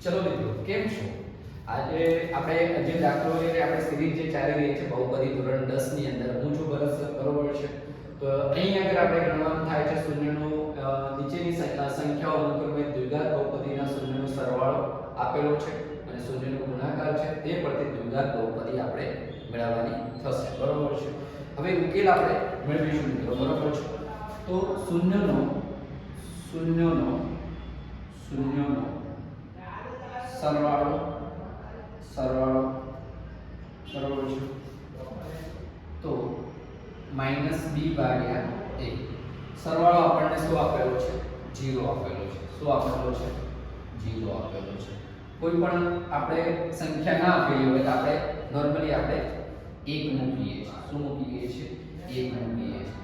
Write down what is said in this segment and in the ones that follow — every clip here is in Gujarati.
ચલો મિત્રો, કેમ છો? આજે આપણે જે દાખલો છે આપણે સિરીઝ જે ચાલી રહી છે બહુપદી ધોરણ 10 ની અંદર હું છું ભરત સર, બરોબર છે. તો અહીં આગળ આપણે ગણવાનું થાય છે શૂન્યનો નીચેની સંખ્યાઓ અનુક્રમે દ્વિઘાત બહુપદીના શૂન્યનો સરવાળો આપેલો છે અને શૂન્યનો ગુણાકાર છે તે પરથી દ્વિઘાત બહુપદી આપણે મેળવવાની થશે, બરોબર છે. હવે ઉકેલ આપણે મેળવીશું મિત્રો, બરોબર છે. તો શૂન્યનો સરવાળો બરોબર છે. તો -b ભાગ્યા 1 સરવાળો આપણને શું આપેલો છે? 0 આપેલો છે. શું આપેલો છે? 0 આપેલો છે. કોઈ પણ આપણે સંખ્યા ના આપેલી હોય તો આપણે નોર્મલી આપણે 1 મૂકીએ છીએ. શું મૂકીએ છીએ? 1 મૂકીએ છીએ.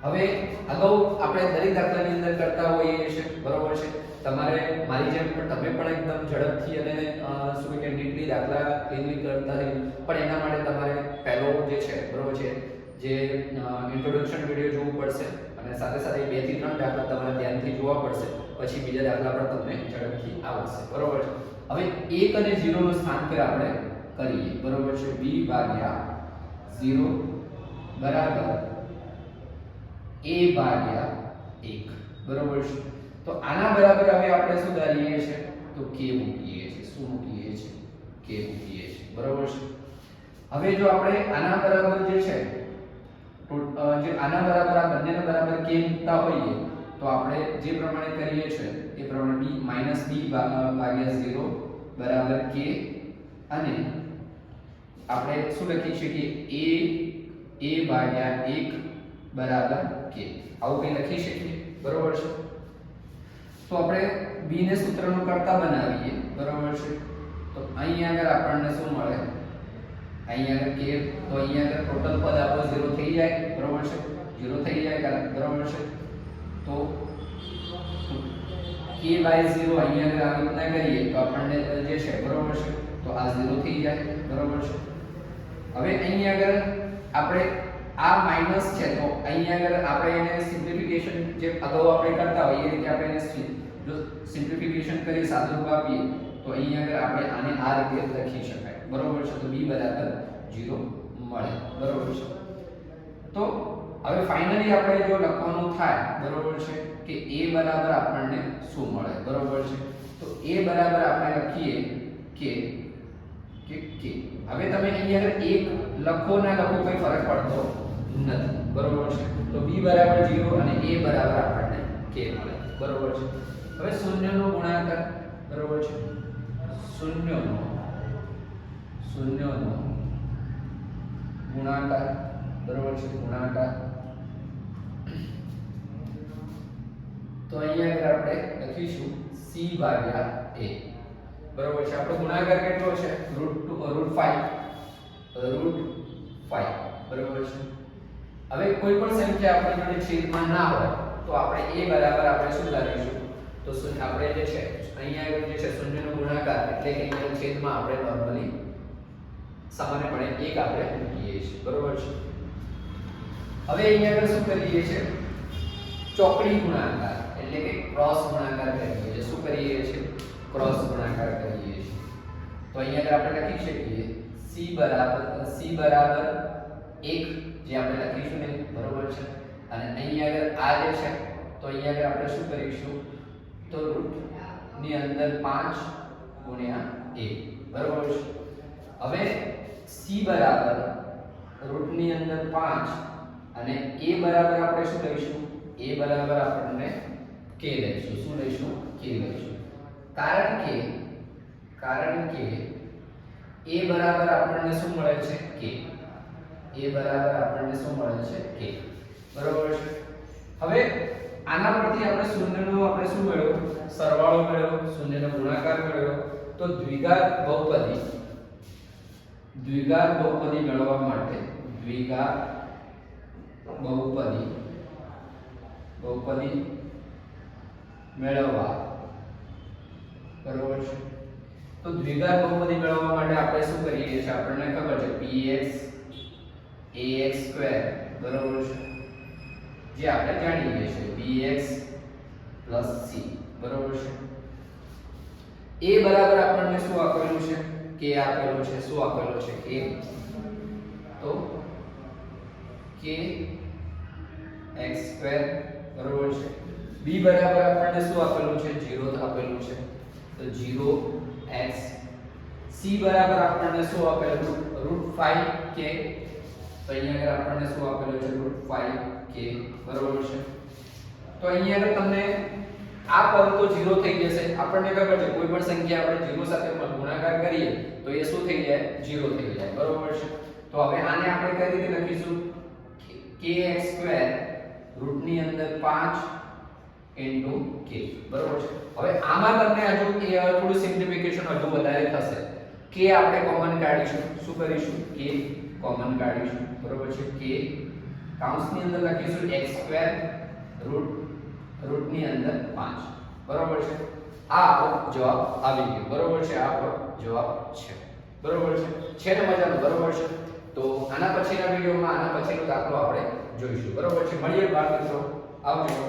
હવે અગાઉ આપણે દરેક દાખલાની અંદર કરતા હોઈએ છીએ, બરોબર છે. તમારે મારી જેમ પણ તમે પણ એકદમ ઝડપથી અને શું કે નીટલી દાખલા ક્લિયરલી કરતા રહી, પણ એના માટે તમારે પહેલો જે છે, બરોબર છે, જે ઇન્ટ્રોડક્શન વિડિયો જોવું પડશે અને સાથે સાથે 2 થી 3 દાખલા તમારે ધ્યાનથી જોવા પડશે, પછી બીજા દાખલા પણ તમને ઝડપથી આવડશે, બરોબર છે. હવે 1 અને 0 નો સ્થાનાંતર આપણે કરીએ, બરોબર છે. b ભાગ્યા 0 બરાબર a ભાગ્યા 1, બરોબર છે. તો આના બરાબર હવે આપણે શું ધારીએ છીએ? તો k મૂકીએ છીએ. શું મૂકીએ છીએ? k મૂકીએ છીએ, બરોબર છે. હવે જો આપણે આના બરાબર જે છે જે આના બરાબર આ બંનેના બરાબર k મૂકતા હોઈએ તો આપણે જે પ્રમાણે કરીએ છીએ એ પ્રમાણે b ભાગ્યા 0 બરાબર k અને આપણે શું લખી શકીએ? a ભાગ્યા 1 બરાબર k, આવું કંઈ લખી શકીએ, બરોબર છે. તો આપણે b ને સૂત્રનો કર્તા બનાવીએ, બરોબર છે. તો અહીં આગળ આપણને શું મળે? અહીં આગળ k, તો અહીં આગળ ટોટલ પદ આપણો 0 થઈ જાય, બરોબર છે. 0 થઈ જાય, બરોબર છે. તો k બાય 0 અહીં આગળ આવી રીતના કરીએ તો આપણને જે છે, બરોબર છે, તો આ 0 થઈ જાય, બરોબર છે. હવે અહીં આગળ આપણે આ માઈનસ છે તો અહીં આગળ આપણે એને સિમ્પ્લિફિકેશન જે અગાઉ આપણે કરતા હોય એ રીતે આપણે એને જો સિમ્પ્લિફિકેશન કરી સાદુરૂપ આપીએ તો અહીં આગળ આપણે આને આ રીતે લખી શકાય, બરોબર છે. તો b બરાબર 0 મળે, બરોબર છે. તો હવે ફાઇનલી આપણે જો લખવાનું થાય, બરોબર છે, કે a બરાબર આપણને શું મળે, બરોબર છે. તો a બરાબર આપણે લખીએ કે હવે તમે અહીં આગળ 1 લખો ના લખો કોઈ ફરક પડતો નથી, બરોબર છે. તો b બરાબર 0 અને a બરાબર આપણને k મળે, બરોબર છે. હવે શૂન્યનો ગુણાકાર, બરોબર છે. શૂન્યનો ગુણાકાર, બરોબર છે, ગુણાકાર. તો અહીંયા આગળ આપણે લખીશું c ભાગ્યા a, બરોબર છે. આપણો ગુણાકાર કેટલો છે? √5, બરોબર છે. હવે કોઈ પણ સંખ્યા આપણી જોડે છેદમાં ના હોય તો આપણે a બરાબર આપણે શું લખીશું? તો આપણે જે છે અહીંયા આગળ જે છે શૂન્યનો ગુણાકાર એટલે કે અહીંયા છેદમાં આપણે નોર્મલી સામાન્યપણે 1 આપણે મૂકીએ છીએ, બરોબર છે. હવે અહીંયા આગળ શું કરીએ છીએ? ચોકડી ગુણાકાર એટલે કે ક્રોસ ગુણાકાર કરીએ છીએ. શું કરીએ છીએ? ક્રોસ ગુણાકાર કરીએ છીએ. તો અહીંયા આગળ આપણે લખી શકીએ c બરાબર 1 જે આપણે લખીશું ને, બરોબર છે. અને અહીંયા આગળ આ જે છે તો અહીંયા આગળ આપણે શું કરીશું? તો રૂટ ની અંદર 5 ગુણ્યા a, બરોબર છે. હવે c બરાબર રૂટ ની અંદર 5 અને a બરાબર આપણે શું લઈશું? a બરાબર આપણને k લઈશું. શું લઈશું? k લઈશું. કારણ કે a બરાબર આપણને શું મળે છે? k. a બરાબર આપણને શું મળે છે? k, બરોબર છે. હવે આના પરથી આપણે શૂન્યનો આપણે શું મેળવ્યો? સરવાળો મેળવ્યો, શૂન્યનો ગુણાકાર મેળવ્યો. તો દ્વિઘાત બહુપદી મેળવવા માટે દ્વિઘાત બહુપદી મેળવવા, બરોબર છે. તો દ્વિઘાત બહુપદી મેળવવા માટે આપણે શું કરીએ છીએ? આપણને ખબર છે px ax2, બરોબર છે, જે આપણે જાણીએ છીએ bx c, બરોબર છે. a બરાબર આપણને શું આપેલું છે k આપેલું છે શું આપેલું છે k તો k x² બરાબર છે b બરાબર આપણને શું આપેલું છે 0 આપેલું છે તો 0x c બરાબર આપણને શું આપેલું √5k તો અહીંયા આગળ આપણને શું આપેલું છે √5k બરાબર છે તો અહીંયા આગળ તમને આ પદ તો 0 થઈ જશે આપણને ખબર છે કોઈ પણ સંખ્યા આપણે 0 સાથે ગુણાકાર કરીએ તો એ શું થઈ જાય 0 થઈ જાય બરાબર છે તો હવે આને આપણે કઈ રીતે લખીશું kx² રૂટ ની અંદર 5 k બરાબર છે હવે આમાં તમને હજુ થોડું સિમ્પ્લિફિકેશન હજુ વધારે થશે k આપણે કોમન કાઢીશું શું કરીશું k કોમન કાઢીશું બરાબર છે k કૌંસની અંદર લખીશું x² રૂટ ની અંદર 5 બરાબર છે આ આપણો જવાબ આવી ગયો બરાબર છે આ આપણો જવાબ છે બરાબર છે ને મજાનું બરાબર છે તો આના પછીના વિડિયોમાં આના પછીનો દાખલો આપણે જોઈશું બરાબર છે મળીએ બાળ મિત્રો આવજો